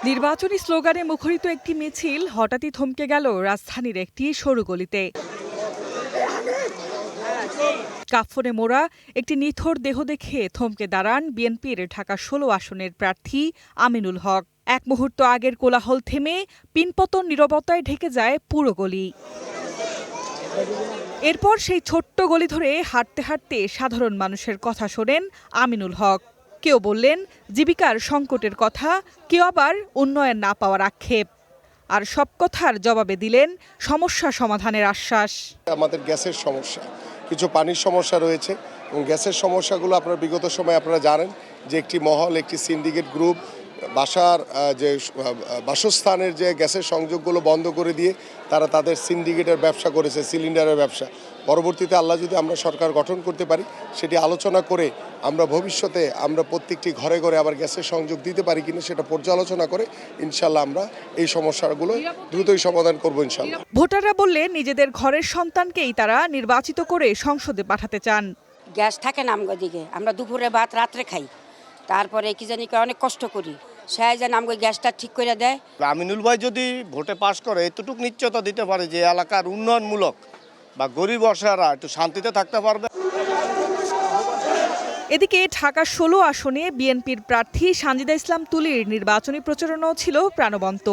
নির্বাচনী স্লোগানে মুখরিত একটি মিছিল হঠাৎই থমকে গেল রাজধানীর একটি সরু গলিতে। কাফনে মোড়া একটি নিথর দেহ দেখে থমকে দাঁড়ান বিএনপির ঢাকা ১৬ আসনের প্রার্থী আমিনুল হক। এক মুহূর্ত আগের কোলাহল থেমে পিনপতন নীরবতায় ঢেকে যায় পুরো গলি। এরপর সেই ছোট্ট গলি ধরে হাঁটতে হাঁটতে সাধারণ মানুষের কথা শোনেন আমিনুল হক। কেউ বললেন জীবিকার সংকটের কথা, কেউ আবার উন্নয়ন না পাওয়ার আক্ষেপ। আর সব কথার জবাবে দিলেন সমস্যা সমাধানের আশ্বাস। আমাদের গ্যাসের সমস্যা, কিছু পানির সমস্যা রয়েছে এবং গ্যাসের সমস্যাগুলো আপনারা বিগত সময় আপনারা জানেন যে একটি মহল, একটি সিন্ডিকেট গ্রুপ বাসস্থানের যে গ্যাসের সংযোগগুলো বন্ধ করে দিয়ে তারা তাদের সিন্ডিকেটের ব্যবসা করেছে, সিলিন্ডারের ব্যবসা। পরবর্তীতে আল্লাহ যদি আমরা সরকার গঠন করতে পারি, সেটি আলোচনা করে আমরা ভবিষ্যতে আমরা প্রত্যেকটি ঘরে ঘরে আবার গ্যাসের সংযোগ দিতে পারি কিনা সেটা পর্যালোচনা করে ইনশাল্লাহ আমরা এই সমস্যাগুলো দ্রুতই সমাধান করব ইনশাল্লাহ। ভোটাররা বললেন নিজেদের ঘরের সন্তানকেই তারা নির্বাচিত করে সংসদে পাঠাতে চান। গ্যাস থাকে না আমগো দিকে, আমরা দুপুরে ভাত রাত্রে খাই, তারপরে কি জানি অনেক কষ্ট করি, সে যেন আমগো গ্যাসটা ঠিক করে দেয়। আমিনুল ভাই যদি ভোটে পাশ করে এতটুকু নিশ্চয়তা দিতে পারে যে এলাকার উন্নয়নমূলক বা গরিব অসহায়রা একটু শান্তিতে থাকতে পারবে। এদিকে ঢাকা ১৬ আসনে বিএনপির প্রার্থী সানজিদা ইসলাম তুলির নির্বাচনী প্রচারণাও ছিল প্রাণবন্ত।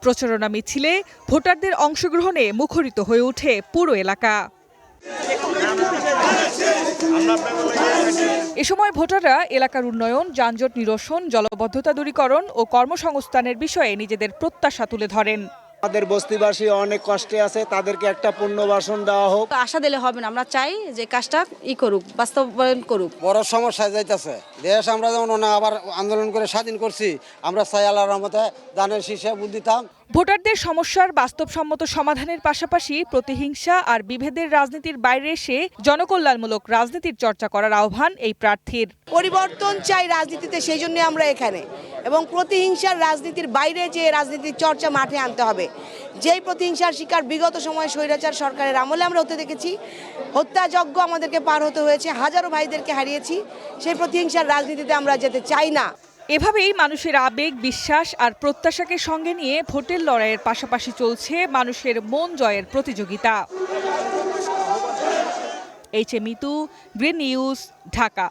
প্রচারণা মিছিলে ভোটারদের অংশগ্রহণে মুখরিত হয়ে ওঠে পুরো এলাকা। এ সময় ভোটাররা এলাকার উন্নয়ন, যানজট নিরসন, জলাবদ্ধতা দূরীকরণ ও কর্মসংস্থানের বিষয়ে নিজেদের প্রত্যাশা তুলে ধরেন। আমাদের বস্তিবাসী অনেক কষ্টে আছে, তাদেরকে একটা পুনর্বাসন দেওয়া হোক। আশা দিলে হবে না, আমরা চাই যে কাজটা করুক, বাস্তবায়ন করুক। বড় সমস্যা যাইতেছে দেশ, আমরা যেমন আবার আন্দোলন করে স্বাধীন করছি, আমরা চাই আল্লাহর রহমতে দানের শীষে ভোট দিতাম। ভোটারদের সমস্যার বাস্তবসম্মত সমাধানের পাশাপাশি প্রতিহিংসা আর বিভেদের রাজনীতির বাইরে এসে জনকল্যাণমূলক রাজনীতির চর্চা করার আহ্বান এই প্রার্থীর। পরিবর্তন চাই রাজনীতিতে, সেই জন্য আমরা এখানে, এবং প্রতিহিংসার রাজনীতির বাইরে যে রাজনীতির চর্চা মাঠে আনতে হবে। যেই প্রতিহিংসার শিকার বিগত সময় স্বৈরাচার সরকারের আমলে আমরা হতে দেখেছি, হত্যাযজ্ঞ আমাদেরকে পার হতে হয়েছে, হাজারো ভাইদেরকে হারিয়েছি। সেই প্রতিহিংসার রাজনীতিতে আমরা যেতে চাই না। এভাবেই মানুষের আবেগ, বিশ্বাস আর প্রত্যাশাকে সঙ্গে নিয়ে ভোটের লড়াইয়ের পাশাপাশি চলছে মানুষের মন জয়ের প্রতিযোগিতা। H A. Mitu, green news, Dhaka.